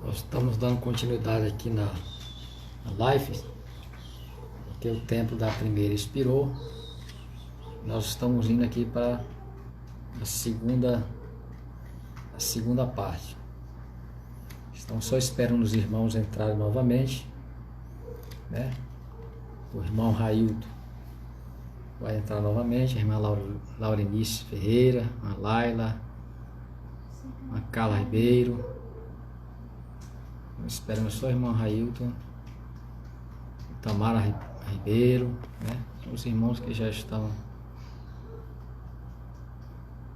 Nós estamos dando continuidade aqui na live, porque o tempo da primeira expirou. Nós estamos indo aqui para a segunda parte. Estamos só esperando os irmãos entrarem novamente, né? O irmão Raildo vai entrar novamente, a irmã Laurenice Ferreira, a Laila, a Carla Ribeiro. Esperamos só o irmão Railton, Tamara Ribeiro, né? Os irmãos que já estão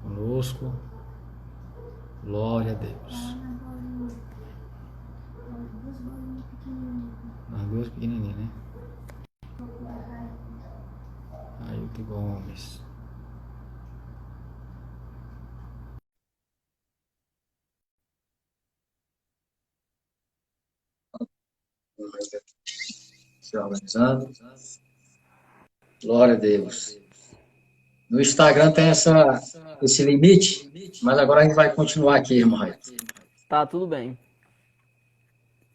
conosco. Glória a Deus. As duas pequenininhas, né? Railton Gomes. Se organizando. Glória a Deus. No Instagram tem esse limite, mas agora a gente vai continuar aqui, irmão Railton. Tá, tudo bem.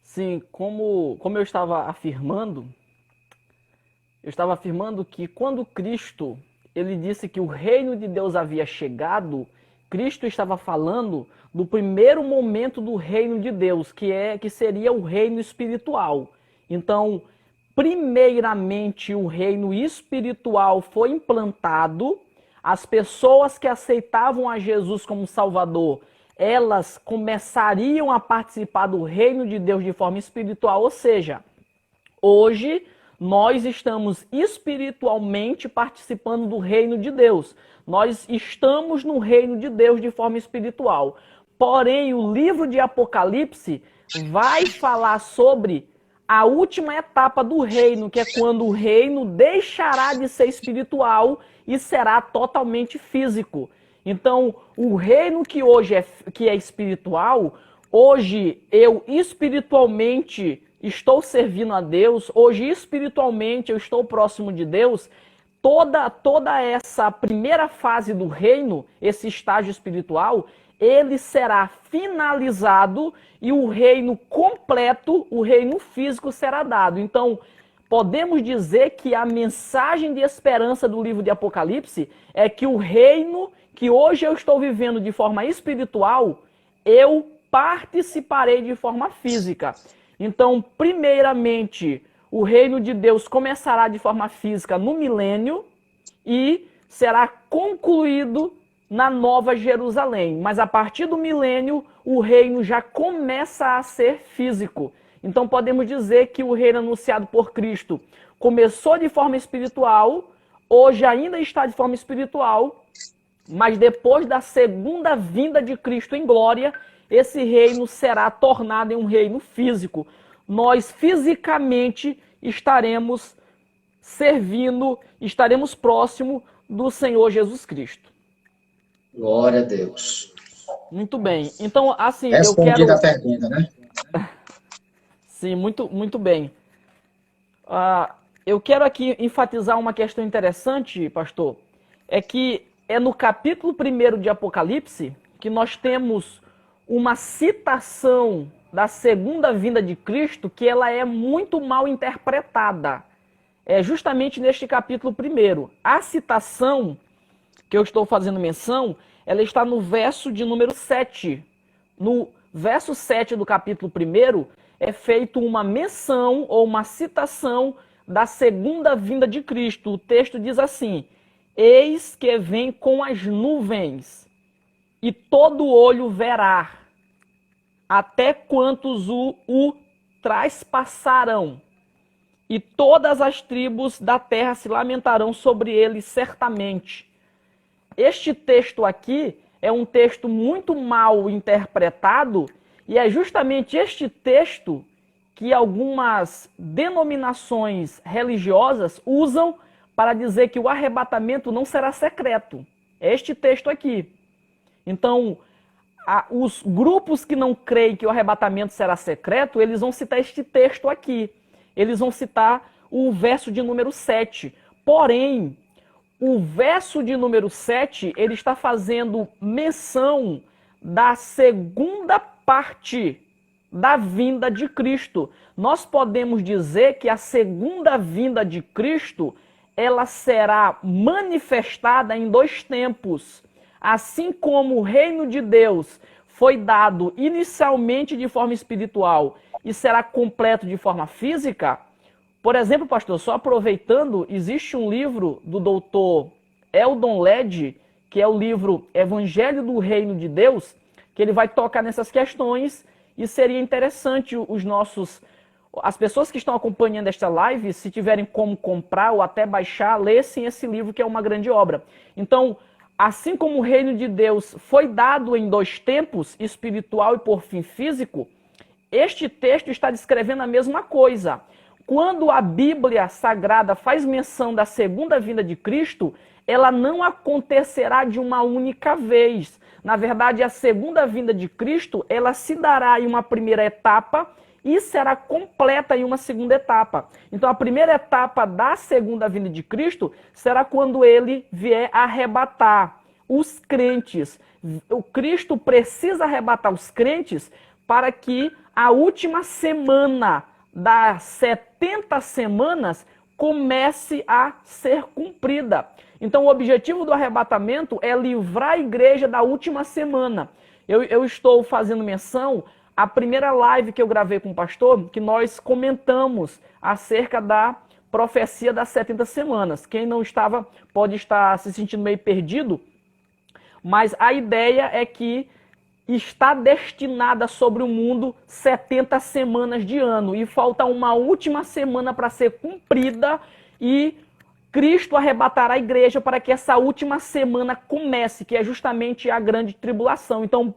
Sim, como eu estava afirmando que quando Cristo, ele disse que o reino de Deus havia chegado, Cristo estava falando do primeiro momento do reino de Deus, que seria o reino espiritual. Então, primeiramente o reino espiritual foi implantado, as pessoas que aceitavam a Jesus como Salvador, elas começariam a participar do reino de Deus de forma espiritual, ou seja, hoje nós estamos espiritualmente participando do reino de Deus. Nós estamos no reino de Deus de forma espiritual. Porém, o livro de Apocalipse vai falar sobre a última etapa do reino, que é quando o reino deixará de ser espiritual e será totalmente físico. Então, o reino que hoje é espiritual, hoje eu espiritualmente estou servindo a Deus, hoje espiritualmente eu estou próximo de Deus. Toda essa primeira fase do reino, esse estágio espiritual, ele será finalizado e o reino completo, o reino físico será dado. Então, podemos dizer que a mensagem de esperança do livro de Apocalipse é que o reino que hoje eu estou vivendo de forma espiritual, eu participarei de forma física. Então, primeiramente, o reino de Deus começará de forma física no milênio e será concluído na Nova Jerusalém. Mas a partir do milênio, o reino já começa a ser físico. Então podemos dizer que o reino anunciado por Cristo começou de forma espiritual, hoje ainda está de forma espiritual, mas depois da segunda vinda de Cristo em glória, esse reino será tornado em um reino físico. Nós fisicamente estaremos servindo, estaremos próximo do Senhor Jesus Cristo. Glória a Deus. Muito bem. Então, assim, eu Respondida a quero... pergunta, né? Sim, muito bem. Eu quero aqui enfatizar uma questão interessante, pastor, é que é no capítulo 1 de Apocalipse que nós temos uma citação da segunda vinda de Cristo que ela é muito mal interpretada. É justamente neste capítulo 1. A citação que eu estou fazendo menção, ela está no verso de número 7. No verso 7 do capítulo 1 é feita uma menção ou uma citação da segunda vinda de Cristo. O texto diz assim: eis que vem com as nuvens, e todo olho verá, até quantos o traspassarão, e todas as tribos da terra se lamentarão sobre ele certamente. Este texto aqui é um texto muito mal interpretado, e é justamente este texto que algumas denominações religiosas usam para dizer que o arrebatamento não será secreto. É este texto aqui. Então, os grupos que não creem que o arrebatamento será secreto, eles vão citar este texto aqui. Eles vão citar o verso de número 7. Porém, o verso de número 7, ele está fazendo menção da segunda parte da vinda de Cristo. Nós podemos dizer que a segunda vinda de Cristo, ela será manifestada em 2 tempos. Assim como o reino de Deus foi dado inicialmente de forma espiritual e será completo de forma física. Por exemplo, pastor, só aproveitando, existe um livro do doutor Eldon Led, que é o livro Evangelho do Reino de Deus, que ele vai tocar nessas questões, e seria interessante as pessoas que estão acompanhando esta live, se tiverem como comprar ou até baixar, lessem esse livro, que é uma grande obra. Então, assim como o reino de Deus foi dado em 2 tempos, espiritual e por fim físico, este texto está descrevendo a mesma coisa. Quando a Bíblia Sagrada faz menção da segunda vinda de Cristo, ela não acontecerá de uma única vez. Na verdade, a segunda vinda de Cristo, ela se dará em uma primeira etapa e será completa em uma segunda etapa. Então, a primeira etapa da segunda vinda de Cristo será quando ele vier arrebatar os crentes. O Cristo precisa arrebatar os crentes para que a última semana das 70 semanas comece a ser cumprida. Então, o objetivo do arrebatamento é livrar a igreja da última semana. Eu estou fazendo menção à primeira live que eu gravei com o pastor, que nós comentamos acerca da profecia das 70 semanas. Quem não estava pode estar se sentindo meio perdido, mas a ideia é que está destinada sobre o mundo 70 semanas de ano e falta uma última semana para ser cumprida e Cristo arrebatará a igreja para que essa última semana comece, que é justamente a grande tribulação. Então,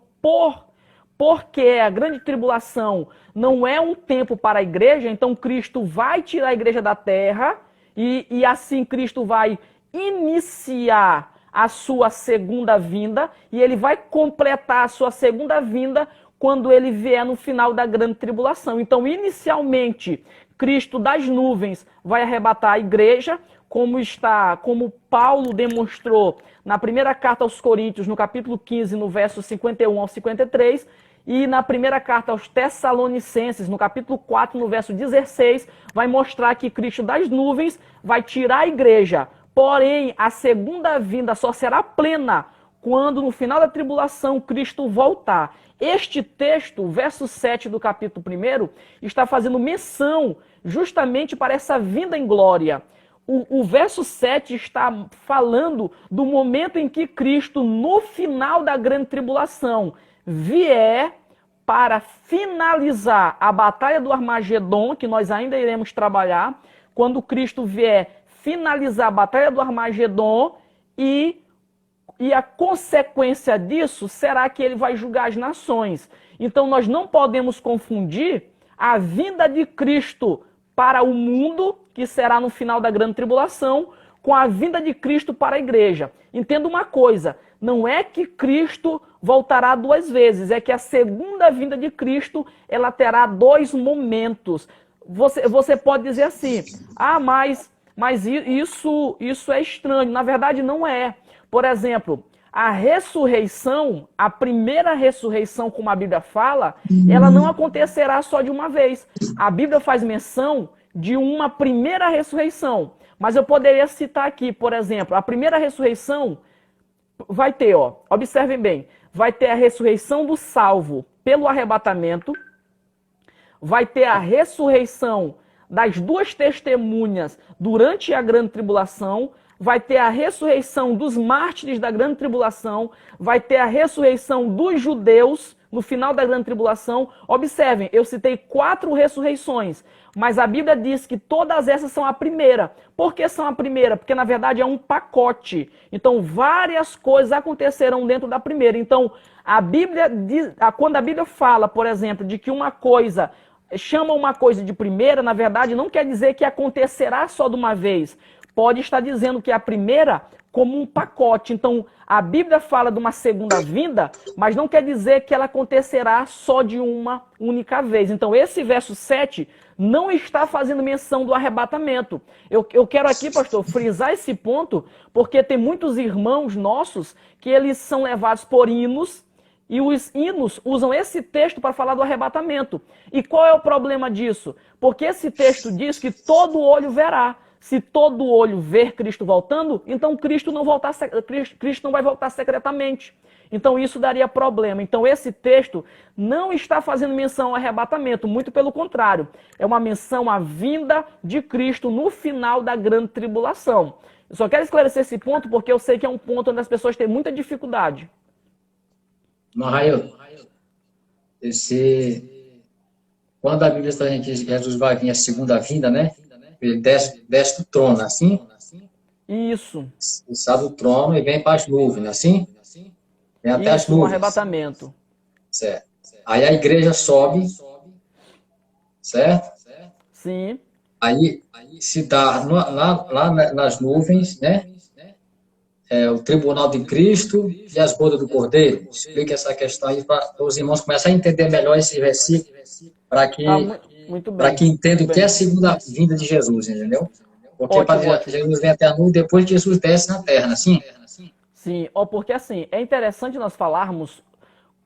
porque a grande tribulação não é um tempo para a igreja, então Cristo vai tirar a igreja da terra e assim Cristo vai iniciar a sua segunda vinda e ele vai completar a sua segunda vinda quando ele vier no final da grande tribulação. Então, inicialmente, Cristo das nuvens vai arrebatar a igreja, como Paulo demonstrou na primeira carta aos Coríntios, no capítulo 15, no verso 51 ao 53, e na primeira carta aos Tessalonicenses, no capítulo 4, no verso 16, vai mostrar que Cristo das nuvens vai tirar a igreja. Porém, a segunda vinda só será plena quando, no final da tribulação, Cristo voltar. Este texto, o verso 7 do capítulo 1, está fazendo menção justamente para essa vinda em glória. O verso 7 está falando do momento em que Cristo, no final da grande tribulação, vier para finalizar a batalha do Armagedon, que nós ainda iremos trabalhar, quando Cristo vier finalizar a batalha do Armagedon e a consequência disso será que ele vai julgar as nações. Então nós não podemos confundir a vinda de Cristo para o mundo, que será no final da grande tribulação, com a vinda de Cristo para a igreja. Entenda uma coisa, não é que Cristo voltará 2 vezes, é que a segunda vinda de Cristo, ela terá 2 momentos. Você pode dizer assim, mas isso é estranho. Na verdade, não é. Por exemplo, a ressurreição, a primeira ressurreição, como a Bíblia fala, ela não acontecerá só de uma vez. A Bíblia faz menção de uma primeira ressurreição. Mas eu poderia citar aqui, por exemplo, a primeira ressurreição vai ter, observem bem, vai ter a ressurreição do salvo pelo arrebatamento, vai ter a ressurreição das 2 testemunhas durante a grande tribulação, vai ter a ressurreição dos mártires da grande tribulação, vai ter a ressurreição dos judeus no final da grande tribulação. Observem, eu citei 4 ressurreições, mas a Bíblia diz que todas essas são a primeira. Por que são a primeira? Porque na verdade é um pacote. Então várias coisas acontecerão dentro da primeira. Então a Bíblia diz, quando a Bíblia fala, por exemplo, de que uma coisa chama uma coisa de primeira, na verdade não quer dizer que acontecerá só de uma vez. Pode estar dizendo que a primeira como um pacote. Então, a Bíblia fala de uma segunda vinda, mas não quer dizer que ela acontecerá só de uma única vez. Então, esse verso 7 não está fazendo menção do arrebatamento. Eu quero aqui, pastor, frisar esse ponto, porque tem muitos irmãos nossos que eles são levados por hinos E os hinos usam esse texto para falar do arrebatamento. E qual é o problema disso? Porque esse texto diz que todo olho verá. Se todo olho ver Cristo voltando, então Cristo não vai voltar secretamente. Então isso daria problema. Então esse texto não está fazendo menção ao arrebatamento, muito pelo contrário. É uma menção à vinda de Cristo no final da grande tribulação. Eu só quero esclarecer esse ponto porque eu sei que é um ponto onde as pessoas têm muita dificuldade. Mahail, quando a Bíblia está dizendo que Jesus vai vir a segunda vinda, né? Ele desce do trono, assim? Isso. Ele sai do trono e vem para as nuvens, assim? Vem até as Isso, um nuvens. arrebatamento. Certo. Aí a igreja sobe, certo? Sim. Aí se dá lá nas nuvens, né? O tribunal de Cristo e as bodas do Cordeiro. Explica essa questão aí para os irmãos começarem a entender melhor esse versículo, para que, muito bem, que entendam o que é a segunda vinda de Jesus, entendeu? Porque ótimo. Jesus vem até a nuvem depois que Jesus desce na terra, assim? Sim, porque assim, é interessante nós falarmos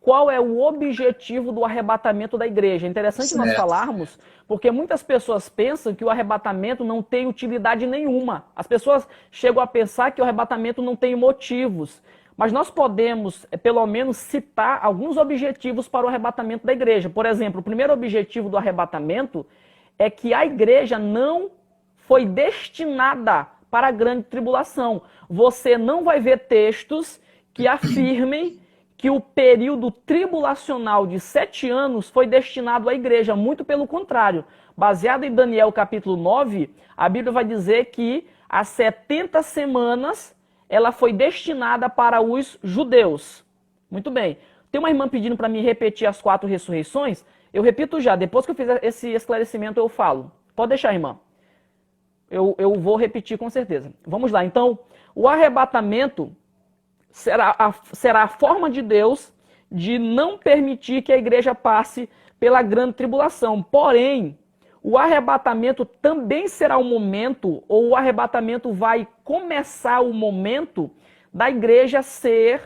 qual é o objetivo do arrebatamento da igreja. É interessante nós falarmos, porque muitas pessoas pensam que o arrebatamento não tem utilidade nenhuma. As pessoas chegam a pensar que o arrebatamento não tem motivos. Mas nós podemos, pelo menos, citar alguns objetivos para o arrebatamento da igreja. Por exemplo, o primeiro objetivo do arrebatamento é que a igreja não foi destinada para a grande tribulação. Você não vai ver textos que afirmem que o período tribulacional de 7 anos foi destinado à igreja. Muito pelo contrário. Baseado em Daniel capítulo 9, a Bíblia vai dizer que as 70 semanas ela foi destinada para os judeus. Muito bem. Tem uma irmã pedindo para mim repetir as 4 ressurreições. Eu repito já. Depois que eu fizer esse esclarecimento, eu falo. Pode deixar, irmã. Eu vou repetir com certeza. Vamos lá. Então, o arrebatamento será a forma de Deus de não permitir que a igreja passe pela grande tribulação. Porém, o arrebatamento também será o momento, ou o arrebatamento vai começar o momento da igreja ser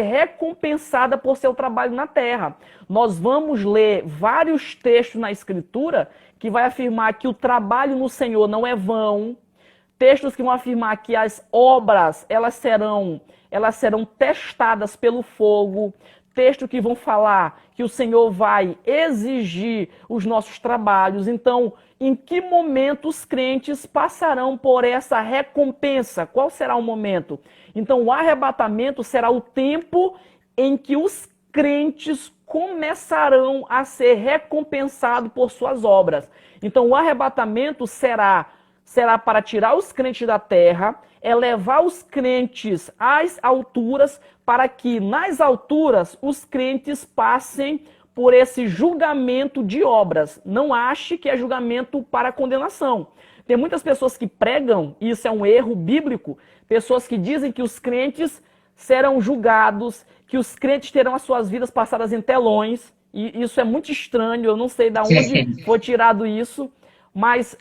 recompensada por seu trabalho na terra. Nós vamos ler vários textos na Escritura que vai afirmar que o trabalho no Senhor não é vão, textos que vão afirmar que as obras elas serão testadas pelo fogo, textos que vão falar que o Senhor vai exigir os nossos trabalhos. Então, em que momento os crentes passarão por essa recompensa? Qual será o momento? Então, o arrebatamento será o tempo em que os crentes começarão a ser recompensados por suas obras. Então, o arrebatamento será para tirar os crentes da terra, elevar os crentes às alturas, para que nas alturas os crentes passem por esse julgamento de obras. Não ache que é julgamento para condenação. Tem muitas pessoas que pregam, e isso é um erro bíblico, pessoas que dizem que os crentes serão julgados, que os crentes terão as suas vidas passadas em telões, e isso é muito estranho, eu não sei de onde foi tirado isso, mas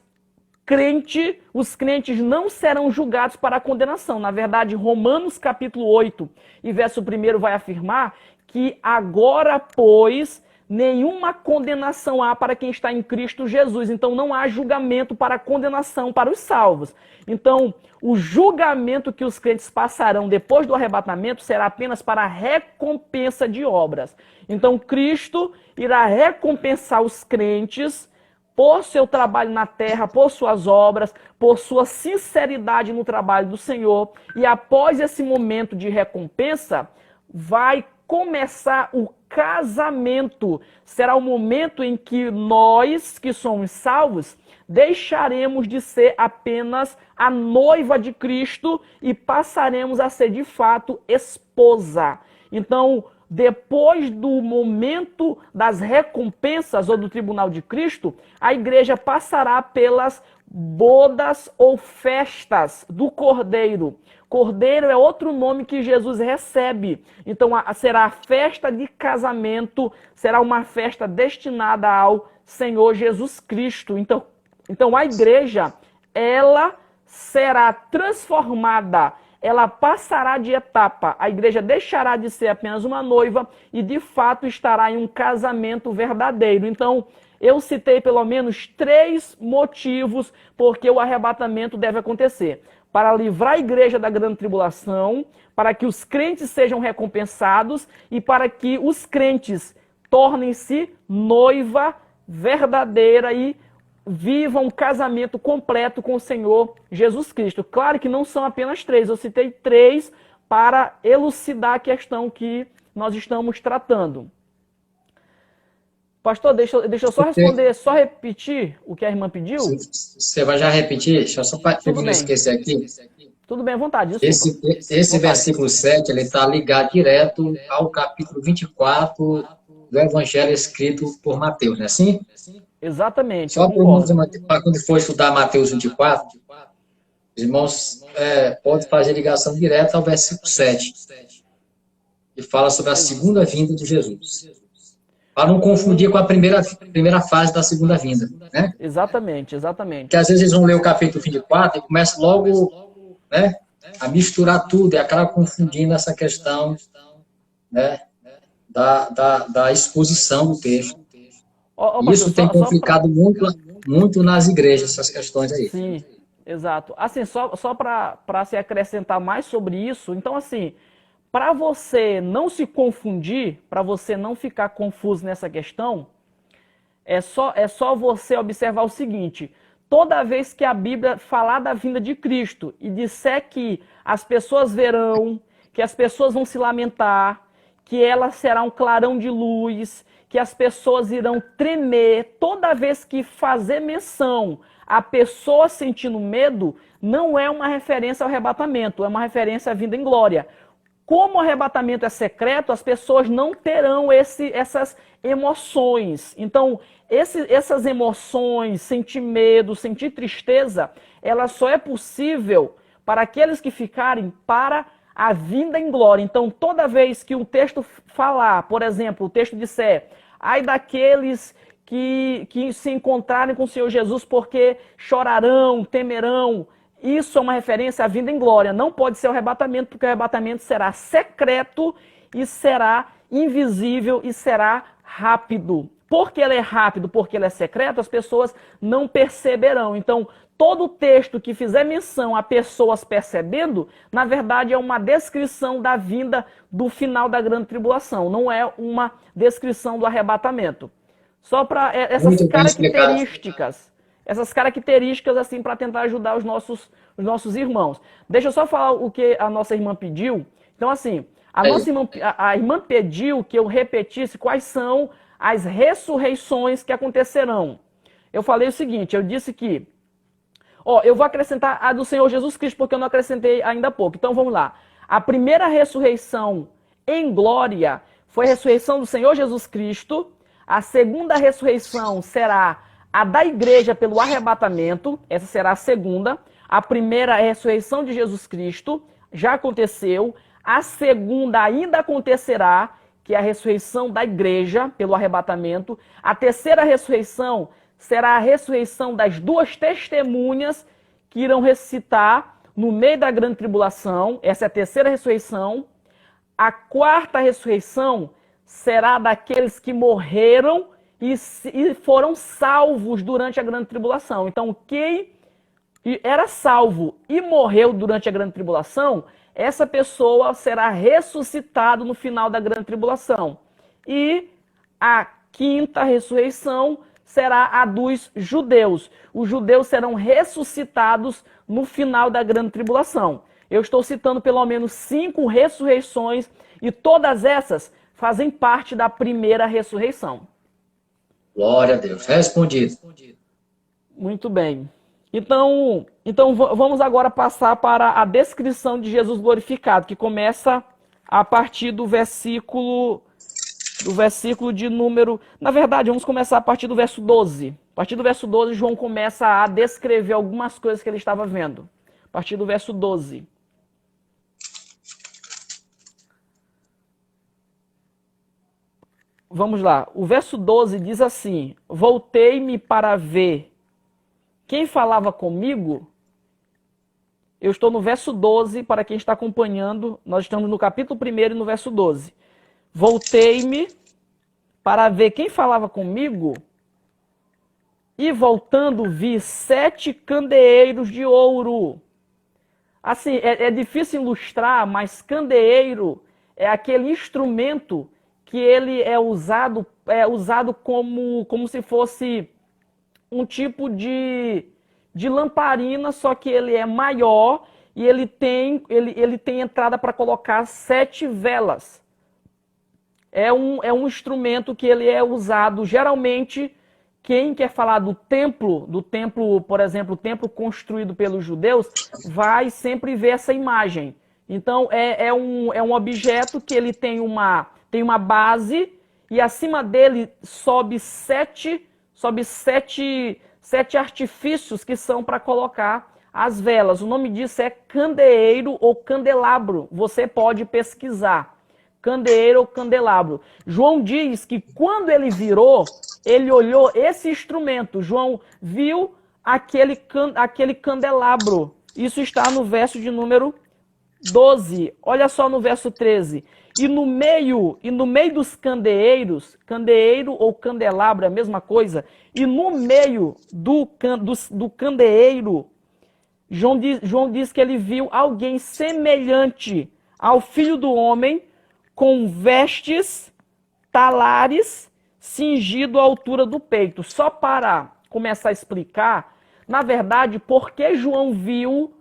os crentes não serão julgados para a condenação. Na verdade, Romanos capítulo 8 e verso 1 vai afirmar que agora, pois, nenhuma condenação há para quem está em Cristo Jesus. Então não há julgamento para condenação para os salvos. Então, o julgamento que os crentes passarão depois do arrebatamento será apenas para a recompensa de obras. Então, Cristo irá recompensar os crentes por seu trabalho na terra, por suas obras, por sua sinceridade no trabalho do Senhor. E após esse momento de recompensa, vai começar o casamento. Será o momento em que nós, que somos salvos, deixaremos de ser apenas a noiva de Cristo e passaremos a ser, de fato, esposa. Então, depois do momento das recompensas ou do tribunal de Cristo, a igreja passará pelas bodas ou festas do Cordeiro. Cordeiro é outro nome que Jesus recebe. Então será a festa de casamento, será uma festa destinada ao Senhor Jesus Cristo. Então a igreja, ela será transformada, ela passará de etapa. A igreja deixará de ser apenas uma noiva e, de fato, estará em um casamento verdadeiro. Então, eu citei pelo menos 3 motivos porque o arrebatamento deve acontecer. Para livrar a igreja da grande tribulação, para que os crentes sejam recompensados e para que os crentes tornem-se noiva verdadeira e vivam um casamento completo com o Senhor Jesus Cristo. Claro que não são apenas 3, eu citei 3 para elucidar a questão que nós estamos tratando. Pastor, deixa eu só responder, só repetir o que a irmã pediu. Você vai já repetir? Deixa eu só para não esquecer aqui. Tudo bem, à vontade. Desculpa. Esse versículo 7, ele está ligado direto ao capítulo 24 do Evangelho escrito por Mateus, não é assim? Exatamente. Só para quando for estudar Mateus 24, os irmãos podem fazer ligação direta ao versículo 7, que fala sobre a segunda vinda de Jesus. Para não confundir com a primeira fase da segunda vinda, né? Exatamente. Porque às vezes eles vão ler o capítulo 24 e começam logo, né, a misturar tudo e acaba confundindo essa questão, né, da exposição do texto. Isso tem complicado muito nas igrejas, essas questões aí. Sim, exato. Assim, só para se acrescentar mais sobre isso, então assim, para você não se confundir, para você não ficar confuso nessa questão, é só você observar o seguinte: toda vez que a Bíblia falar da vinda de Cristo e disser que as pessoas verão, que as pessoas vão se lamentar, que ela será um clarão de luz, que as pessoas irão tremer, toda vez que fazer menção a pessoa sentindo medo, não é uma referência ao arrebatamento, é uma referência à vinda em glória. Como o arrebatamento é secreto, as pessoas não terão essas emoções. Então, essas emoções, sentir medo, sentir tristeza, ela só é possível para aqueles que ficarem para a vinda em glória. Então, toda vez que o texto falar, por exemplo, o texto disser, ai daqueles que se encontrarem com o Senhor Jesus porque chorarão, temerão, isso é uma referência à vinda em glória. Não pode ser o arrebatamento, porque o arrebatamento será secreto e será invisível e será rápido. Porque ele é rápido, porque ele é secreto, as pessoas não perceberão. Então, todo texto que fizer menção a pessoas percebendo, na verdade é uma descrição da vinda do final da grande tribulação. Não é uma descrição do arrebatamento. Só para essas características assim para tentar ajudar os nossos irmãos. Deixa eu só falar o que a nossa irmã pediu. Então assim, a irmã pediu que eu repetisse quais são as ressurreições que acontecerão. Eu falei o seguinte, eu disse que eu vou acrescentar a do Senhor Jesus Cristo, porque eu não acrescentei ainda há pouco. Então vamos lá. A primeira ressurreição em glória foi a ressurreição do Senhor Jesus Cristo. A segunda ressurreição será a da igreja pelo arrebatamento. Essa será a segunda. A primeira é a ressurreição de Jesus Cristo. Já aconteceu. A segunda ainda acontecerá, que é a ressurreição da igreja pelo arrebatamento. A terceira ressurreição será a ressurreição das 2 testemunhas que irão ressuscitar no meio da grande tribulação. Essa é a terceira ressurreição. A quarta ressurreição será daqueles que morreram e foram salvos durante a grande tribulação. Então, quem era salvo e morreu durante a grande tribulação, essa pessoa será ressuscitado no final da grande tribulação. E a quinta ressurreição será a dos judeus. Os judeus serão ressuscitados no final da grande tribulação. Eu estou citando pelo menos 5 ressurreições e todas essas fazem parte da primeira ressurreição. Glória a Deus. Respondido. Muito bem. Então vamos agora passar para a descrição de Jesus glorificado, que começa a partir do versículo de número... Na verdade, vamos começar a partir do verso 12. A partir do verso 12, João começa a descrever algumas coisas que ele estava vendo. A partir do verso 12. Vamos lá. O verso 12 diz assim: voltei-me para ver quem falava comigo, Eu estou no verso 12, para quem está acompanhando, nós estamos no capítulo 1 e no verso 12. Voltei-me para ver quem falava comigo, e voltando vi 7 candeeiros de ouro. Assim, é difícil ilustrar, mas candeeiro é aquele instrumento que ele é usado como se fosse um tipo de lamparina, só que ele é maior e ele tem entrada para colocar 7 velas. É um instrumento que ele é usado geralmente. Quem quer falar do templo, por exemplo, o templo construído pelos judeus, vai sempre ver essa imagem. Então, é um objeto que ele tem uma base e acima dele sobe sete artifícios que são para colocar as velas. O nome disso é candeeiro ou candelabro. Você pode pesquisar. Candeeiro ou candelabro. João diz que quando ele virou, ele olhou esse instrumento. João viu aquele candelabro. Isso está no verso de número 12. Olha só no verso 13. E no meio dos candeeiros, candeeiro ou candelabro é a mesma coisa, e no meio do candeeiro, João diz que ele viu alguém semelhante ao Filho do Homem, com vestes talares, cingido à altura do peito. Só para começar a explicar, na verdade, por que João viu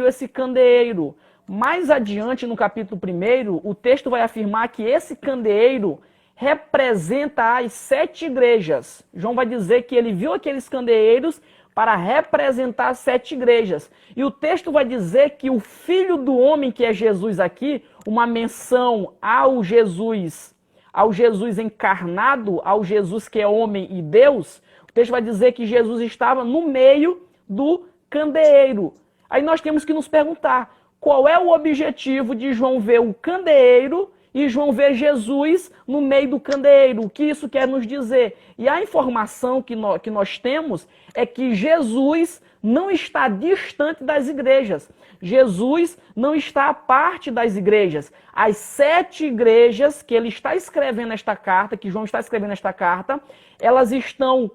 esse candeeiro. Mais adiante, no capítulo 1, o texto vai afirmar que esse candeeiro representa as 7 igrejas. João vai dizer que ele viu aqueles candeeiros para representar as 7 igrejas. E o texto vai dizer que o Filho do Homem, que é Jesus aqui, uma menção ao Jesus encarnado, ao Jesus que é homem e Deus, o texto vai dizer que Jesus estava no meio do candeeiro. Aí nós temos que nos perguntar, qual é o objetivo de João ver o candeeiro e João ver Jesus no meio do candeeiro? O que isso quer nos dizer? E a informação que nós temos é que Jesus não está distante das igrejas. Jesus não está à parte das igrejas. As 7 igrejas que ele está escrevendo esta carta, que João está escrevendo esta carta, elas estão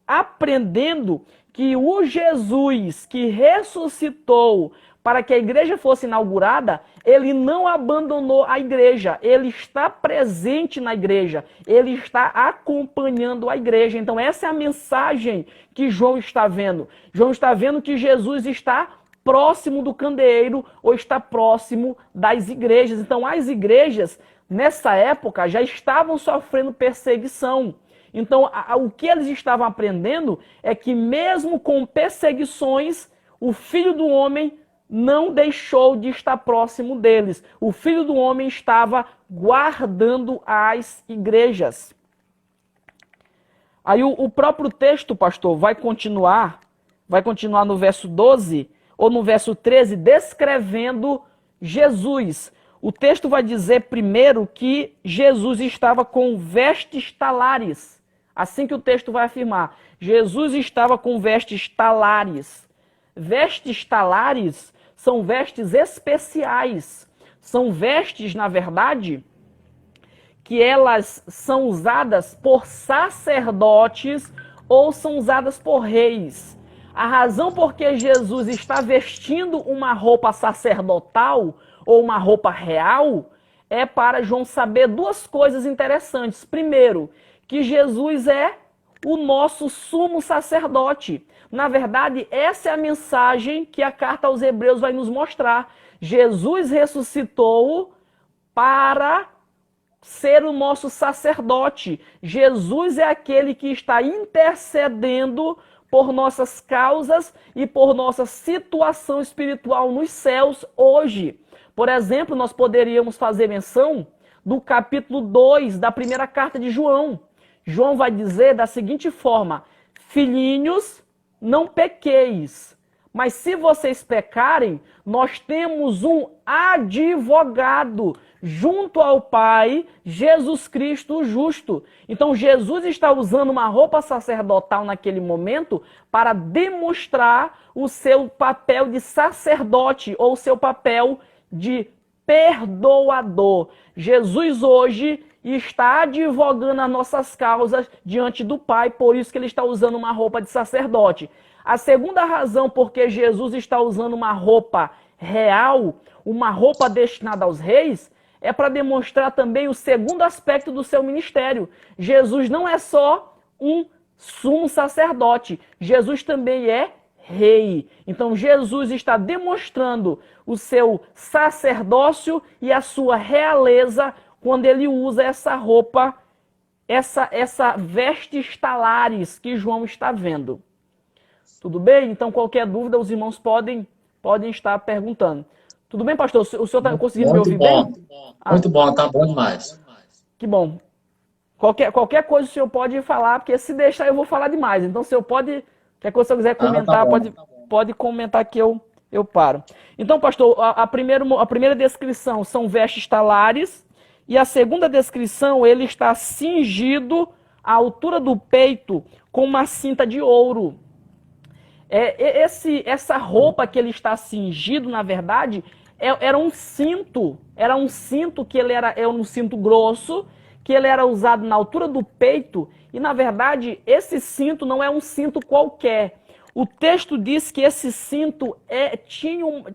aprendendo que o Jesus que ressuscitou para que a igreja fosse inaugurada, ele não abandonou a igreja, ele está presente na igreja, ele está acompanhando a igreja. Então essa é a mensagem que João está vendo. João está vendo que Jesus está próximo do candeeiro ou está próximo das igrejas. Então as igrejas, nessa época, já estavam sofrendo perseguição. Então o que eles estavam aprendendo é que mesmo com perseguições, o Filho do Homem não deixou de estar próximo deles. O Filho do Homem estava guardando as igrejas. Aí o próprio texto, pastor, vai continuar no verso 12 ou no verso 13, descrevendo Jesus. O texto vai dizer primeiro que Jesus estava com vestes talares. Assim que o texto vai afirmar. Jesus estava com vestes talares. Vestes talares são vestes especiais. São vestes, na verdade, que elas são usadas por sacerdotes ou são usadas por reis. A razão por que Jesus está vestindo uma roupa sacerdotal ou uma roupa real é para João saber 2 coisas interessantes. Primeiro, que Jesus é o nosso sumo sacerdote. Na verdade, essa é a mensagem que a carta aos Hebreus vai nos mostrar. Jesus ressuscitou para ser o nosso sacerdote. Jesus é aquele que está intercedendo por nossas causas e por nossa situação espiritual nos céus hoje. Por exemplo, nós poderíamos fazer menção do capítulo 2 da primeira carta de João. João vai dizer da seguinte forma: filhinhos, não pequeis, mas se vocês pecarem, nós temos um advogado junto ao Pai, Jesus Cristo o justo. Então Jesus está usando uma roupa sacerdotal naquele momento para demonstrar o seu papel de sacerdote ou o seu papel de perdoador. Jesus hoje está advogando as nossas causas diante do Pai, por isso que ele está usando uma roupa de sacerdote. A segunda razão por que Jesus está usando uma roupa real, uma roupa destinada aos reis, é para demonstrar também o segundo aspecto do seu ministério. Jesus não é só um sumo sacerdote, Jesus também é rei. Então Jesus está demonstrando o seu sacerdócio e a sua realeza quando ele usa essa roupa, essa vestes talares que João está vendo. Tudo bem? Então qualquer dúvida os irmãos podem estar perguntando. Tudo bem, pastor? O senhor está conseguindo me ouvir bem? Muito bom, tá bom demais. Que bom. Qualquer coisa o senhor pode falar, porque se deixar eu vou falar demais. Então o senhor pode, qualquer coisa que o senhor quiser comentar, pode comentar que eu paro. Então, pastor, a primeira descrição são vestes talares, e a segunda descrição, ele está cingido à altura do peito com uma cinta de ouro. Essa roupa que ele está cingido, na verdade, era um cinto que ele era um cinto grosso, que ele era usado na altura do peito, e na verdade esse cinto não é um cinto qualquer. O texto diz que esse cinto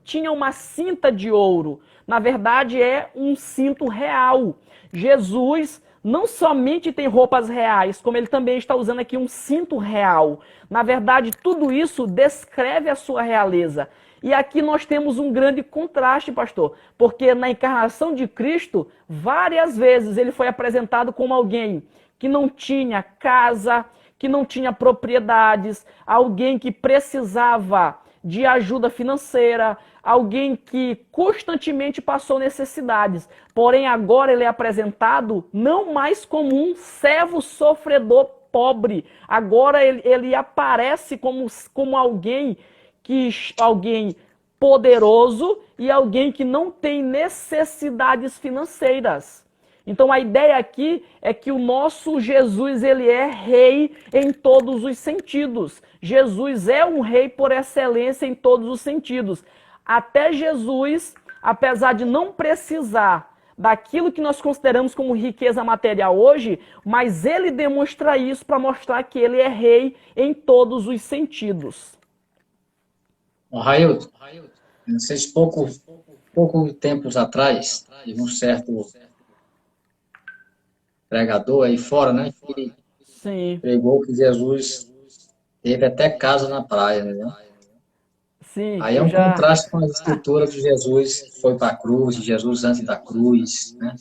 tinha uma cinta de ouro. Na verdade é um cinto real. Jesus não somente tem roupas reais, como ele também está usando aqui um cinto real. Na verdade, tudo isso descreve a sua realeza. E aqui nós temos um grande contraste, pastor, porque na encarnação de Cristo, várias vezes ele foi apresentado como alguém que não tinha casa, que não tinha propriedades, alguém que precisava de ajuda financeira, alguém que constantemente passou necessidades. Porém, agora ele é apresentado não mais como um servo sofredor pobre. Agora ele aparece como alguém poderoso e alguém que não tem necessidades financeiras. Então a ideia aqui é que o nosso Jesus, ele é rei em todos os sentidos. Jesus é um rei por excelência em todos os sentidos. Até Jesus, apesar de não precisar daquilo que nós consideramos como riqueza material hoje, mas ele demonstra isso para mostrar que ele é rei em todos os sentidos. Railton, não sei se pouco tempos atrás, teve um certo pregador aí fora, né? Que Sim. pregou que Jesus teve até casa na praia, né? Sim, aí é um contraste com a escritura de Jesus que foi para a cruz, de Jesus antes da cruz, né?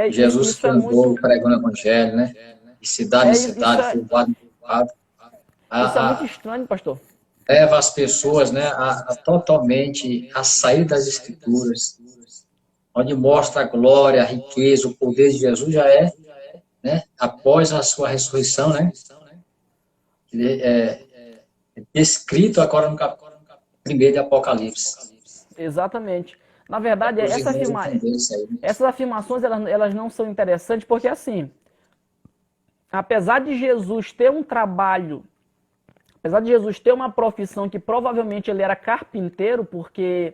Jesus que andou pregando o evangelho, né? De cidade em cidade, povoado em povoado. Isso é muito estranho, pastor. Leva as pessoas, né, totalmente a sair das escrituras, onde mostra a glória, a riqueza, o poder de Jesus já é, né, após a sua ressurreição, né, é descrito agora no capítulo 1 de Apocalipse. Exatamente. Na verdade, essas afirmações elas não são interessantes porque, assim, apesar de Jesus ter um trabalho, apesar de Jesus ter uma profissão que provavelmente ele era carpinteiro, porque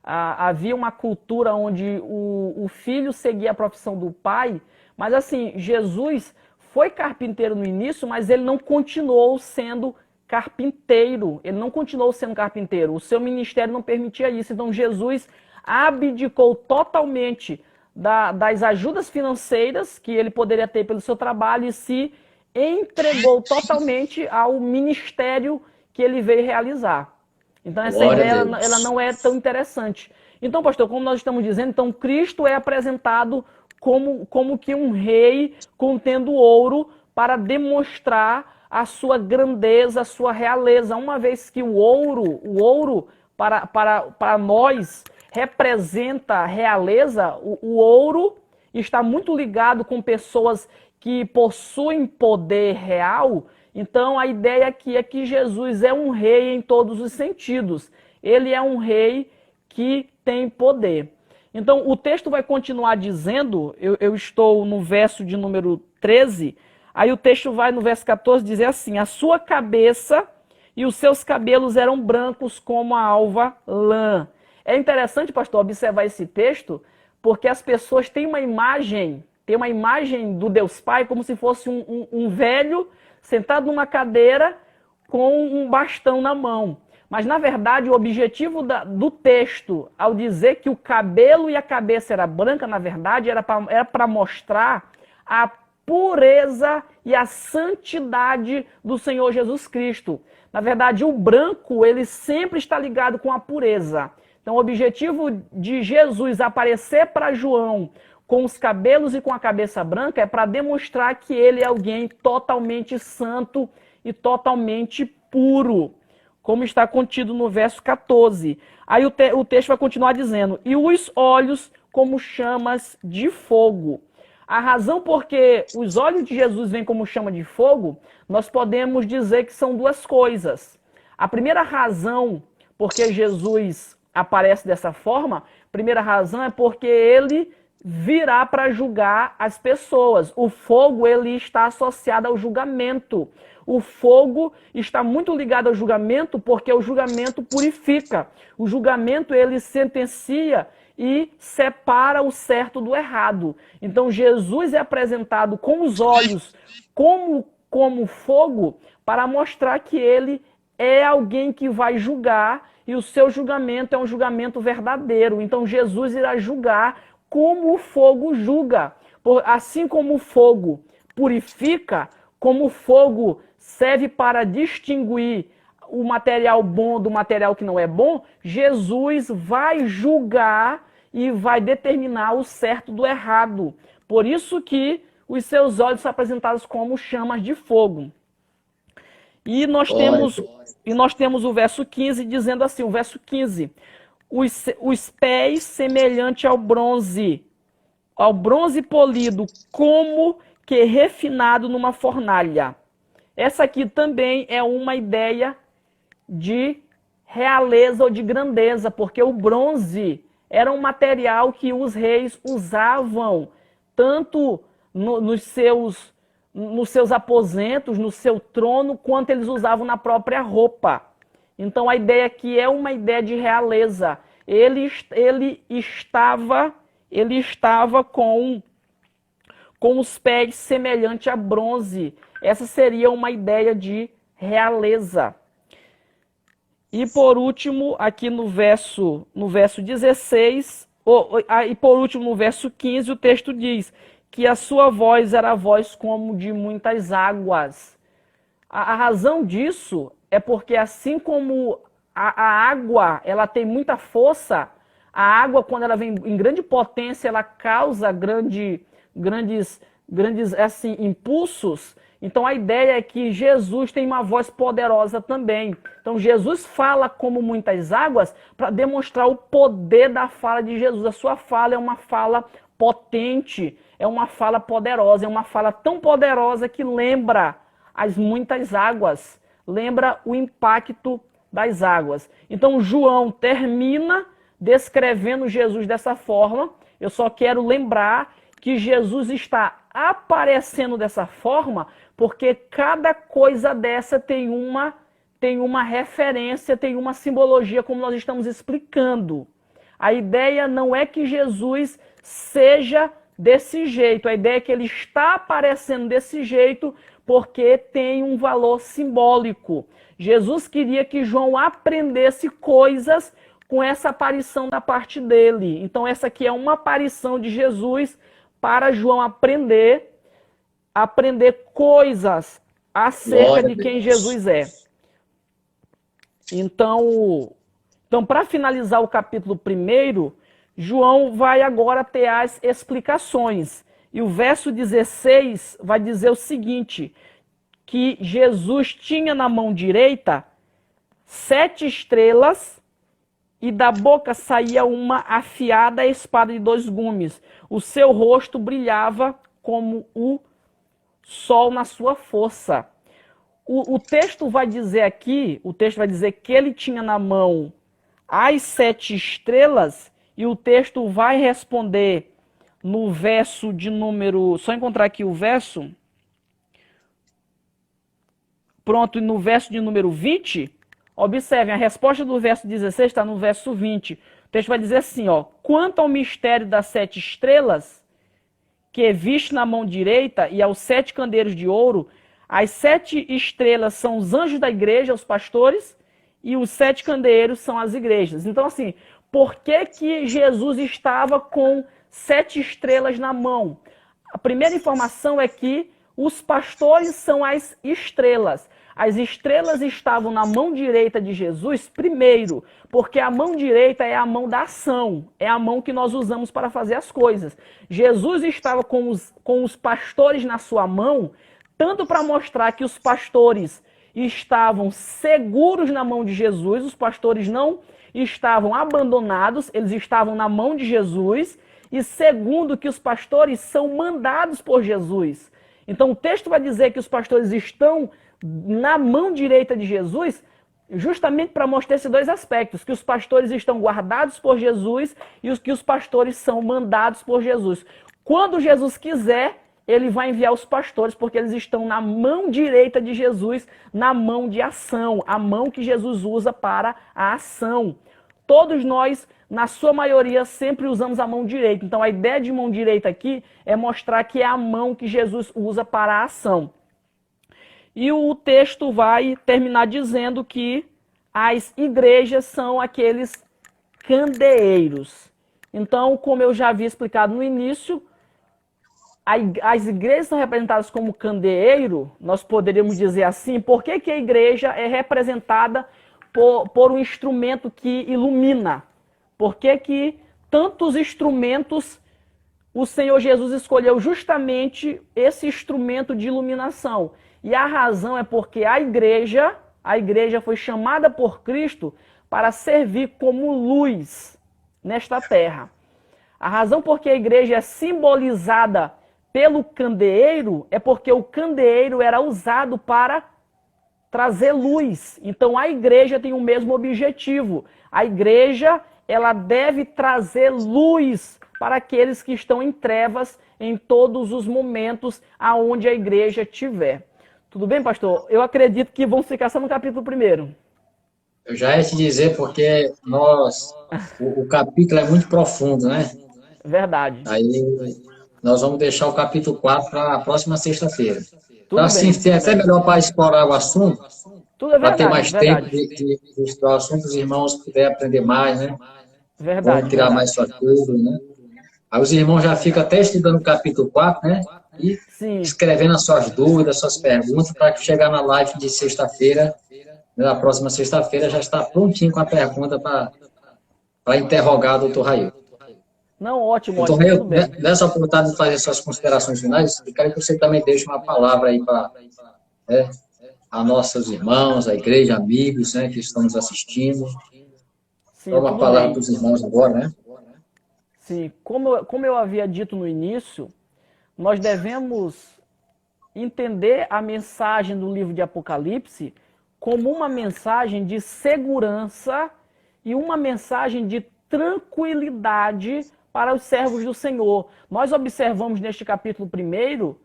havia uma cultura onde o filho seguia a profissão do pai, mas assim, Jesus foi carpinteiro no início, mas ele não continuou sendo carpinteiro. Ele não continuou sendo carpinteiro. O seu ministério não permitia isso. Então Jesus abdicou totalmente das ajudas financeiras que ele poderia ter pelo seu trabalho e se entregou totalmente ao ministério que ele veio realizar. Então essa ideia ela não é tão interessante. Então, pastor, como nós estamos dizendo, então Cristo é apresentado como que um rei contendo ouro para demonstrar a sua grandeza, a sua realeza, uma vez que o ouro para nós representa a realeza, o ouro está muito ligado com pessoas que possuem poder real. Então a ideia aqui é que Jesus é um rei em todos os sentidos. Ele é um rei que tem poder. Então, o texto vai continuar dizendo, eu estou no verso de número 13, aí o texto vai no verso 14 dizer assim: a sua cabeça e os seus cabelos eram brancos como a alva lã. É interessante, pastor, observar esse texto, porque as pessoas têm uma imagem do Deus Pai como se fosse um velho sentado numa cadeira com um bastão na mão. Mas, na verdade, o objetivo do texto, ao dizer que o cabelo e a cabeça era branca, na verdade, era para mostrar a pureza e a santidade do Senhor Jesus Cristo. Na verdade, o branco, ele sempre está ligado com a pureza. Então, o objetivo de Jesus aparecer para João com os cabelos e com a cabeça branca é para demonstrar que ele é alguém totalmente santo e totalmente puro, como está contido no verso 14. Aí o texto vai continuar dizendo: e os olhos como chamas de fogo. A razão por que os olhos de Jesus vêm como chama de fogo, nós podemos dizer que são duas coisas. A primeira razão por que Jesus aparece dessa forma, a primeira razão é porque ele virá para julgar as pessoas. O fogo, ele está associado ao julgamento. O fogo está muito ligado ao julgamento porque o julgamento purifica. O julgamento, ele sentencia e separa o certo do errado. Então, Jesus é apresentado com os olhos como fogo para mostrar que ele é alguém que vai julgar e o seu julgamento é um julgamento verdadeiro. Então, Jesus irá julgar como o fogo julga. Assim como o fogo purifica, como o fogo serve para distinguir o material bom do material que não é bom, Jesus vai julgar e vai determinar o certo do errado. Por isso que os seus olhos são apresentados como chamas de fogo. E nós temos o verso 15 dizendo assim, o verso 15: os pés semelhante ao bronze polido, como que refinado numa fornalha. Essa aqui também é uma ideia de realeza ou de grandeza, porque o bronze era um material que os reis usavam tanto nos seus aposentos, no seu trono, quanto eles usavam na própria roupa. Então a ideia aqui é uma ideia de realeza. Ele estava com os pés semelhante a bronze. Essa seria uma ideia de realeza. E por último, aqui no verso 16, e por último no verso 15, o texto diz que a sua voz era a voz como de muitas águas. A razão disso é porque assim como a água ela tem muita força, a água, quando ela vem em grande potência, ela causa grandes assim, impulsos. Então a ideia é que Jesus tem uma voz poderosa também. Então Jesus fala como muitas águas para demonstrar o poder da fala de Jesus. A sua fala é uma fala potente, é uma fala poderosa, é uma fala tão poderosa que lembra as muitas águas, lembra o impacto das águas. Então João termina descrevendo Jesus dessa forma. Eu só quero lembrar que Jesus está aparecendo dessa forma porque cada coisa dessa tem uma referência, tem uma simbologia, como nós estamos explicando. A ideia não é que Jesus seja desse jeito, a ideia é que ele está aparecendo desse jeito porque tem um valor simbólico. Jesus queria que João aprendesse coisas com essa aparição da parte dele. Então essa aqui é uma aparição de Jesus para João aprender coisas acerca de quem Jesus é. Então para finalizar o capítulo 1, João vai agora ter as explicações. E o verso 16 vai dizer o seguinte, que Jesus tinha na mão direita 7 estrelas e da boca saía uma afiada espada de 2 gumes. O seu rosto brilhava como o sol na sua força. O texto vai dizer aqui, que ele tinha na mão as 7 estrelas e o texto vai responder no verso de número... Só encontrar aqui o verso. Pronto, no verso de número 20, observem, a resposta do verso 16 está no verso 20. O texto vai dizer assim, ó: quanto ao mistério das 7 estrelas, que é visto na mão direita, e aos 7 candeeiros de ouro, as 7 estrelas são os anjos da igreja, os pastores, e os 7 candeeiros são as igrejas. Então, assim, por que Jesus estava com 7 estrelas na mão? A primeira informação é que os pastores são as estrelas. As estrelas estavam na mão direita de Jesus, primeiro, porque a mão direita é a mão da ação, é a mão que nós usamos para fazer as coisas. Jesus estava com os pastores na sua mão, tanto para mostrar que os pastores estavam seguros na mão de Jesus, os pastores não estavam abandonados, eles estavam na mão de Jesus, e segundo, que os pastores são mandados por Jesus. Então o texto vai dizer que os pastores estão na mão direita de Jesus, justamente para mostrar esses dois aspectos, que os pastores estão guardados por Jesus e que os pastores são mandados por Jesus. Quando Jesus quiser, ele vai enviar os pastores, porque eles estão na mão direita de Jesus, na mão de ação, a mão que Jesus usa para a ação. Todos nós, na sua maioria, sempre usamos a mão direita. Então a ideia de mão direita aqui é mostrar que é a mão que Jesus usa para a ação. E o texto vai terminar dizendo que as igrejas são aqueles candeeiros. Então, como eu já havia explicado no início, as igrejas são representadas como candeeiro, nós poderíamos dizer assim. Por que a igreja é representada por um instrumento que ilumina? Por que tantos instrumentos o Senhor Jesus escolheu justamente esse instrumento de iluminação? E a razão é porque a igreja foi chamada por Cristo para servir como luz nesta terra. A razão por que a igreja é simbolizada pelo candeeiro é porque o candeeiro era usado para trazer luz. Então a igreja tem o mesmo objetivo. A igreja, ela deve trazer luz para aqueles que estão em trevas em todos os momentos aonde a igreja estiver. Tudo bem, pastor? Eu acredito que vamos ficar só no capítulo 1. Eu já ia te dizer porque o capítulo é muito profundo, né? Verdade. Aí nós vamos deixar o capítulo 4 para a próxima sexta-feira. Para Tudo assim, bem. ser até melhor para explorar o assunto, Tudo é para ter verdade, mais verdade. tempo de explorar o assunto, os irmãos puderem aprender mais, né? Verdade, Vão tirar mais verdade. suas dúvidas, né? Aí os irmãos já ficam até estudando o capítulo 4, né? E Sim, escrevendo as suas dúvidas, suas perguntas, para que chegar na live de sexta-feira, na próxima sexta-feira, já está prontinho com a pergunta para interrogar o doutor Rail. não, ótimo, Doutor ótimo, Rail, tudo bem. nessa oportunidade de fazer suas considerações finais, eu quero que você também deixe uma palavra aí para a nossos irmãos, a igreja, amigos, né, que estão nos assistindo. Dá Sim, uma tudo palavra bem. para os irmãos agora, né? Sim, como eu havia dito no início, nós devemos entender a mensagem do livro de Apocalipse como uma mensagem de segurança e uma mensagem de tranquilidade para os servos do Senhor. Nós observamos neste capítulo 1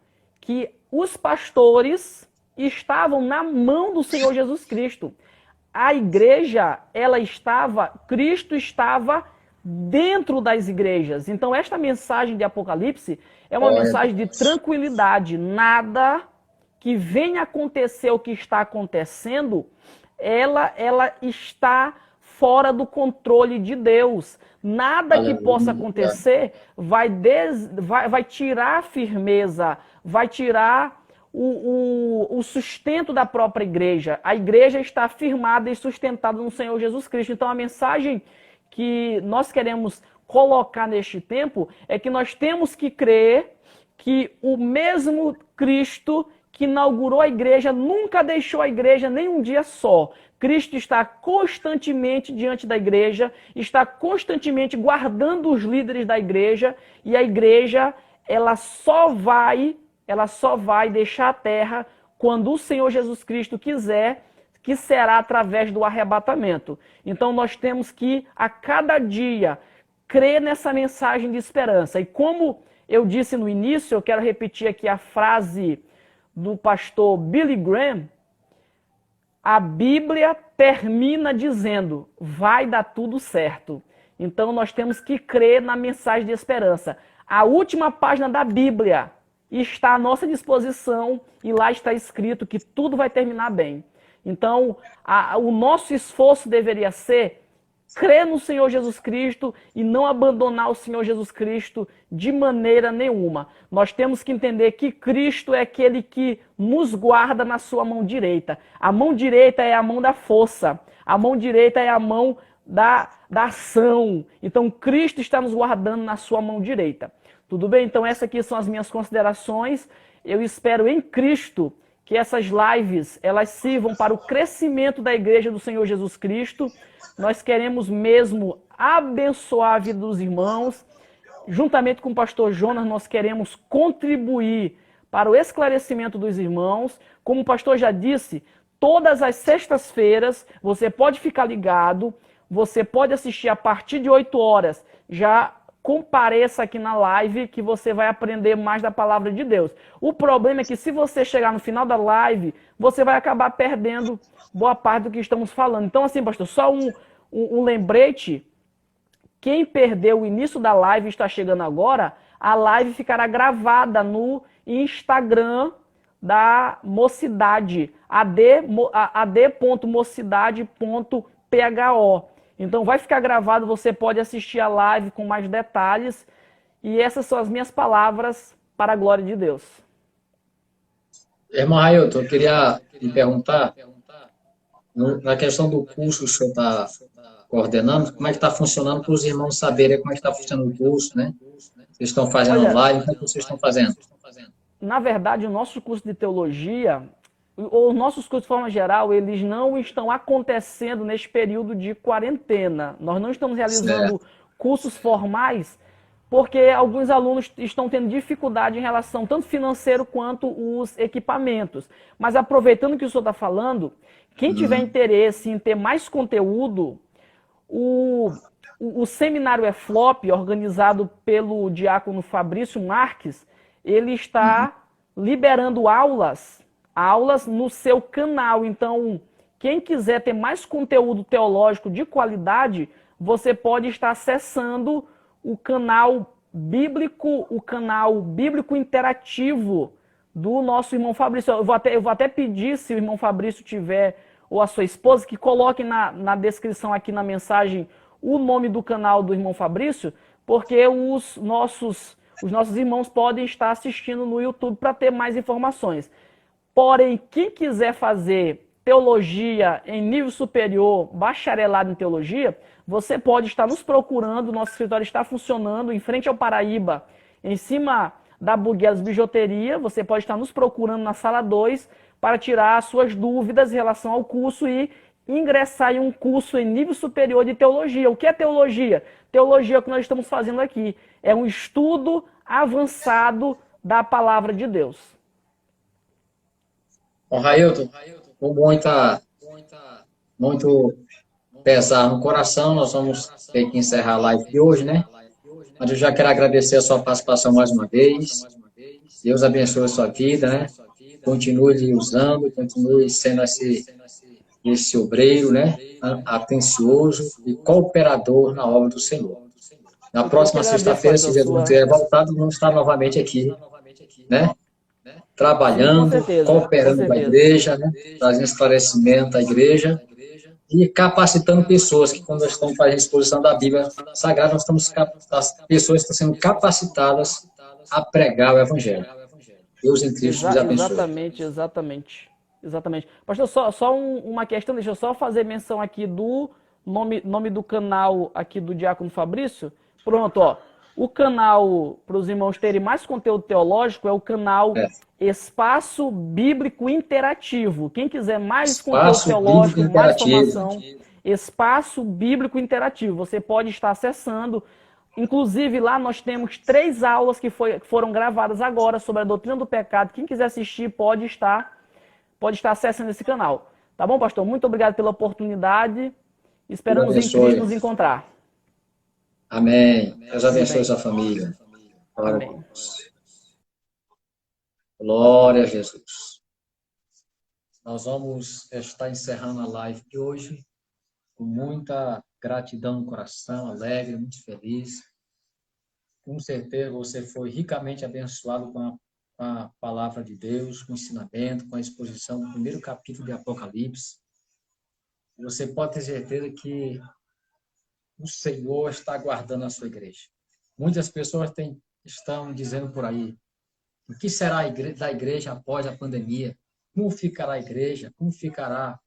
que os pastores estavam na mão do Senhor Jesus Cristo. A igreja, Cristo estava dentro das igrejas. Então esta mensagem de Apocalipse é uma mensagem de tranquilidade. Nada que venha acontecer o que está acontecendo, ela está fora do controle de Deus. Nada que possa acontecer vai tirar a firmeza, vai tirar o sustento da própria igreja. A igreja está firmada e sustentada no Senhor Jesus Cristo. Então a mensagem que nós queremos colocar neste tempo é que nós temos que crer que o mesmo Cristo que inaugurou a igreja nunca deixou a igreja nem um dia só. Cristo está constantemente diante da igreja, está constantemente guardando os líderes da igreja, e a igreja ela só vai deixar a terra quando o Senhor Jesus Cristo quiser, que será através do arrebatamento. Então nós temos que, a cada dia, crer nessa mensagem de esperança. E como eu disse no início, eu quero repetir aqui a frase do pastor Billy Graham. A Bíblia termina dizendo, vai dar tudo certo. Então nós temos que crer na mensagem de esperança. A última página da Bíblia está à nossa disposição e lá está escrito que tudo vai terminar bem. Então, o nosso esforço deveria ser crer no Senhor Jesus Cristo e não abandonar o Senhor Jesus Cristo de maneira nenhuma. Nós temos que entender que Cristo é aquele que nos guarda na sua mão direita. A mão direita é a mão da força. A mão direita é a mão da ação. Então, Cristo está nos guardando na sua mão direita. Tudo bem? Então, essas aqui são as minhas considerações. Eu espero em Cristo que essas lives elas sirvam para o crescimento da igreja do Senhor Jesus Cristo. Nós queremos mesmo abençoar a vida dos irmãos. Juntamente com o pastor Jonas, nós queremos contribuir para o esclarecimento dos irmãos. Como o pastor já disse, todas as sextas-feiras você pode ficar ligado, você pode assistir a partir de 8 horas. Já compareça aqui na live que você vai aprender mais da palavra de Deus. O problema é que se você chegar no final da live, você vai acabar perdendo boa parte do que estamos falando. Então assim, pastor, só um lembrete. Quem perdeu o início da live e está chegando agora, a live ficará gravada no Instagram da Mocidade, ad.mocidade.pho. Então vai ficar gravado, você pode assistir a live com mais detalhes. E essas são as minhas palavras para a glória de Deus. Irmão Railton, eu queria lhe perguntar, na questão do curso que o senhor está coordenando, como é que está funcionando para os irmãos saberem como é que está funcionando o curso, né? Vocês estão fazendo online, como é que vocês estão fazendo? Na verdade, o nosso curso de teologia, os nossos cursos de forma geral, eles não estão acontecendo neste período de quarentena. Nós não estamos realizando cursos formais porque alguns alunos estão tendo dificuldade em relação tanto financeiro quanto os equipamentos. Mas aproveitando que o senhor está falando, quem tiver interesse em ter mais conteúdo, o seminário EFLOP, organizado pelo diácono Fabrício Marques, ele está liberando aulas no seu canal. Então, quem quiser ter mais conteúdo teológico de qualidade, você pode estar acessando o canal bíblico interativo do nosso irmão Fabrício. Eu vou até pedir, se o irmão Fabrício tiver, ou a sua esposa, que coloquem na descrição aqui na mensagem o nome do canal do irmão Fabrício, porque os nossos irmãos podem estar assistindo no YouTube para ter mais informações. Porém, quem quiser fazer teologia em nível superior, bacharelado em teologia, você pode estar nos procurando. Nosso escritório está funcionando em frente ao Paraíba, em cima da Buguelas Bijuteria. Você pode estar nos procurando na sala 2 para tirar as suas dúvidas em relação ao curso e ingressar em um curso em nível superior de teologia. O que é teologia? Teologia é o que nós estamos fazendo aqui. É um estudo avançado da palavra de Deus. Bom, Railton, com muito pesar no coração, nós vamos ter que encerrar a live de hoje, né? Mas eu já quero agradecer a sua participação mais uma vez. Deus abençoe a sua vida, né? Continue lhe usando, continue sendo esse obreiro, né? Atencioso e cooperador na obra do Senhor. Na próxima sexta-feira, se Jesus tiver voltado, vamos estar novamente aqui, né? Trabalhando, cooperando com a igreja, né? Trazendo esclarecimento à igreja e capacitando pessoas que, quando estão fazendo a exposição da Bíblia Sagrada, as pessoas estão sendo capacitadas a pregar o Evangelho. Deus em Cristo nos abençoe. Exatamente. Pastor, só uma questão, deixa eu só fazer menção aqui do nome do canal aqui do Diácono Fabrício. Pronto, ó. O canal, para os irmãos terem mais conteúdo teológico, é o canal Espaço Bíblico Interativo. Quem quiser mais conteúdo teológico, mais informação, Espaço Bíblico Interativo. Você pode estar acessando. Inclusive, lá nós temos 3 aulas que foram gravadas agora sobre a doutrina do pecado. Quem quiser assistir pode estar acessando esse canal. Tá bom, pastor? Muito obrigado pela oportunidade. Esperamos em Cristo nos encontrar. Amém. Deus Tudo abençoe bem. sua família. Glória a Amém. Deus. Glória a Jesus. Nós vamos estar encerrando a live de hoje com muita gratidão no coração, alegre, muito feliz. Com certeza você foi ricamente abençoado com a palavra de Deus, com o ensinamento, com a exposição do primeiro capítulo de Apocalipse. Você pode ter certeza que o Senhor está guardando a sua igreja. Muitas pessoas estão dizendo por aí, o que será da igreja após a pandemia? Como ficará a igreja? Como ficará,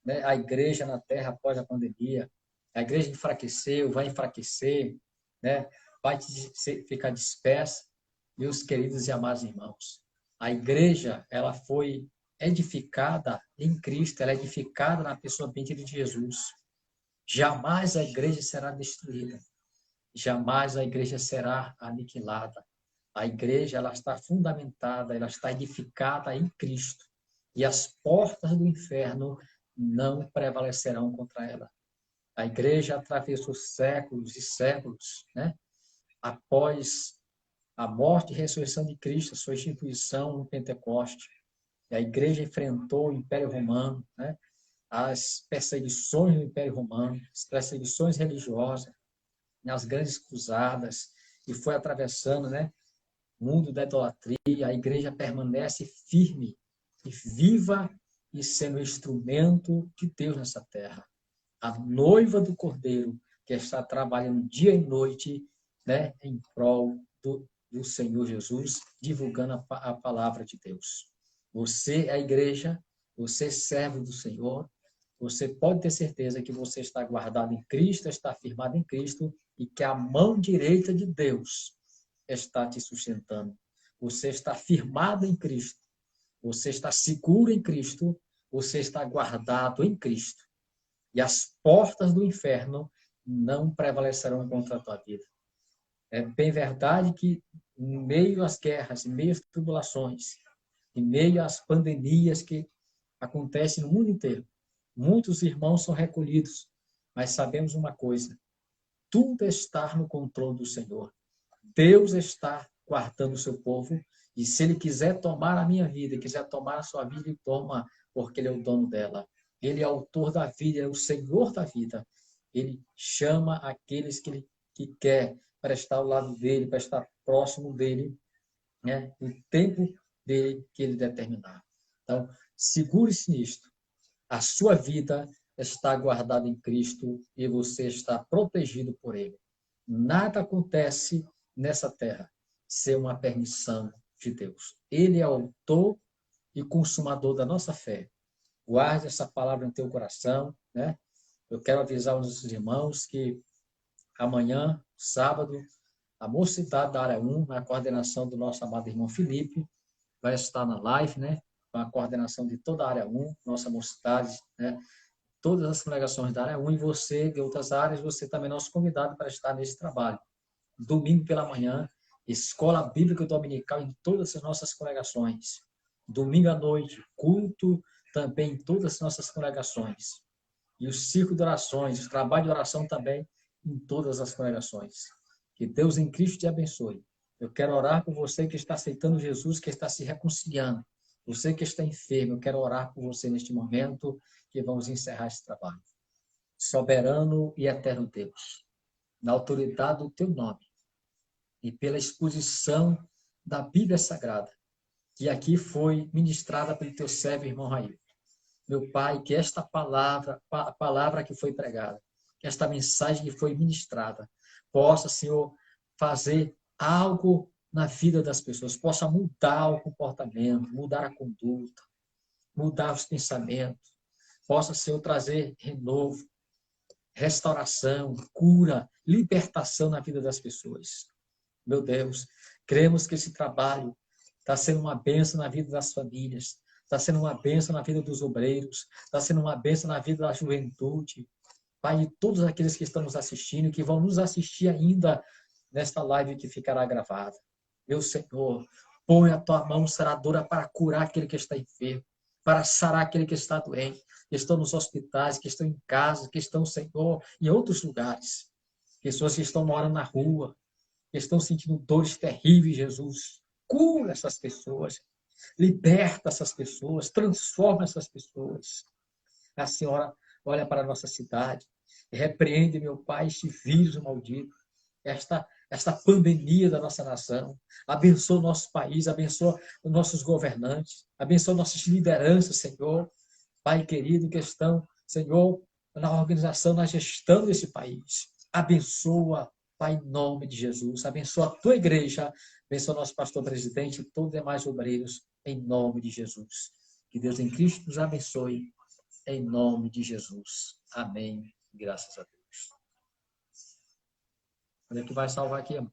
né, a igreja na terra após a pandemia? A igreja enfraqueceu, vai enfraquecer, né? Vai ficar dispersa. Meus queridos e amados irmãos, a igreja, ela foi edificada em Cristo, ela é edificada na pessoa bendita de Jesus. Jamais a igreja será destruída. Jamais a igreja será aniquilada. A igreja, ela está fundamentada, ela está edificada em Cristo. E as portas do inferno não prevalecerão contra ela. A igreja atravessou séculos e séculos, né? Após a morte e ressurreição de Cristo, a sua instituição no Pentecoste. E a igreja enfrentou o Império Romano, né? As perseguições do Império Romano, as perseguições religiosas, as grandes cruzadas, e foi atravessando, né, o mundo da idolatria. A igreja permanece firme e viva e sendo instrumento de Deus nessa terra. A noiva do Cordeiro, que está trabalhando dia e noite, né, em prol do Senhor Jesus, divulgando a palavra de Deus. Você é a igreja, você é servo do Senhor, você pode ter certeza que você está guardado em Cristo, está firmado em Cristo e que a mão direita de Deus está te sustentando. Você está firmado em Cristo, você está seguro em Cristo, você está guardado em Cristo. E as portas do inferno não prevalecerão contra a tua vida. É bem verdade que, em meio às guerras, em meio às tribulações, em meio às pandemias que acontecem no mundo inteiro, muitos irmãos são recolhidos, mas sabemos uma coisa: tudo está no controle do Senhor. Deus está guardando o seu povo, e se Ele quiser tomar a minha vida, quiser tomar a sua vida, Ele toma, porque Ele é o dono dela. Ele é o autor da vida, Ele é o Senhor da vida. Ele chama aqueles que quer para estar ao lado dele, para estar próximo dele, né? No tempo dele que Ele determinar. Então, segure-se nisto. A sua vida está guardada em Cristo e você está protegido por Ele. Nada acontece nessa terra sem uma permissão de Deus. Ele é o autor e consumador da nossa fé. Guarde essa palavra no teu coração, né? Eu quero avisar os nossos irmãos que amanhã, sábado, a mocidade da área 1, na coordenação do nosso amado irmão Felipe, vai estar na live, né? Com a coordenação de toda a área 1, nossa mocidade, né? Todas as congregações da área 1 e você, de outras áreas, você também é nosso convidado para estar nesse trabalho. Domingo pela manhã, escola bíblica dominical em todas as nossas congregações. Domingo à noite, culto também em todas as nossas congregações. E o círculo de orações, o trabalho de oração também em todas as congregações. Que Deus em Cristo te abençoe. Eu quero orar por você que está aceitando Jesus, que está se reconciliando. Você que está enfermo, eu quero orar por você neste momento, que vamos encerrar esse trabalho. Soberano e eterno Deus, na autoridade do teu nome e pela exposição da Bíblia Sagrada, que aqui foi ministrada pelo teu servo, irmão Raí. Meu Pai, que esta palavra, a palavra que foi pregada, que esta mensagem que foi ministrada, possa, Senhor, fazer algo na vida das pessoas, possa mudar o comportamento, mudar a conduta, mudar os pensamentos, possa, Senhor, trazer renovo, restauração, cura, libertação na vida das pessoas. Meu Deus, cremos que esse trabalho está sendo uma bênção na vida das famílias, está sendo uma bênção na vida dos obreiros, está sendo uma bênção na vida da juventude. Pai, de todos aqueles que estão nos assistindo e que vão nos assistir ainda nesta live que ficará gravada. Meu Senhor, põe a tua mão saradora para curar aquele que está enfermo, para sarar aquele que está doente, que estão nos hospitais, que estão em casa, que estão, Senhor, em outros lugares. Pessoas que estão morando na rua, que estão sentindo dores terríveis, Jesus. Cura essas pessoas. Liberta essas pessoas. Transforma essas pessoas. A Senhora olha para a nossa cidade. Repreende, meu Pai, este vírus maldito. Esta pandemia da nossa nação. Abençoa o nosso país. Abençoa os nossos governantes. Abençoa nossas lideranças, Senhor. Pai querido, que estão, Senhor, na organização, na gestão desse país. Abençoa, Pai, em nome de Jesus. Abençoa a tua igreja. Abençoa o nosso pastor presidente e todos os demais obreiros, em nome de Jesus. Que Deus em Cristo nos abençoe, em nome de Jesus. Amém. Graças a Deus. Quando é que vai salvar aqui, amor?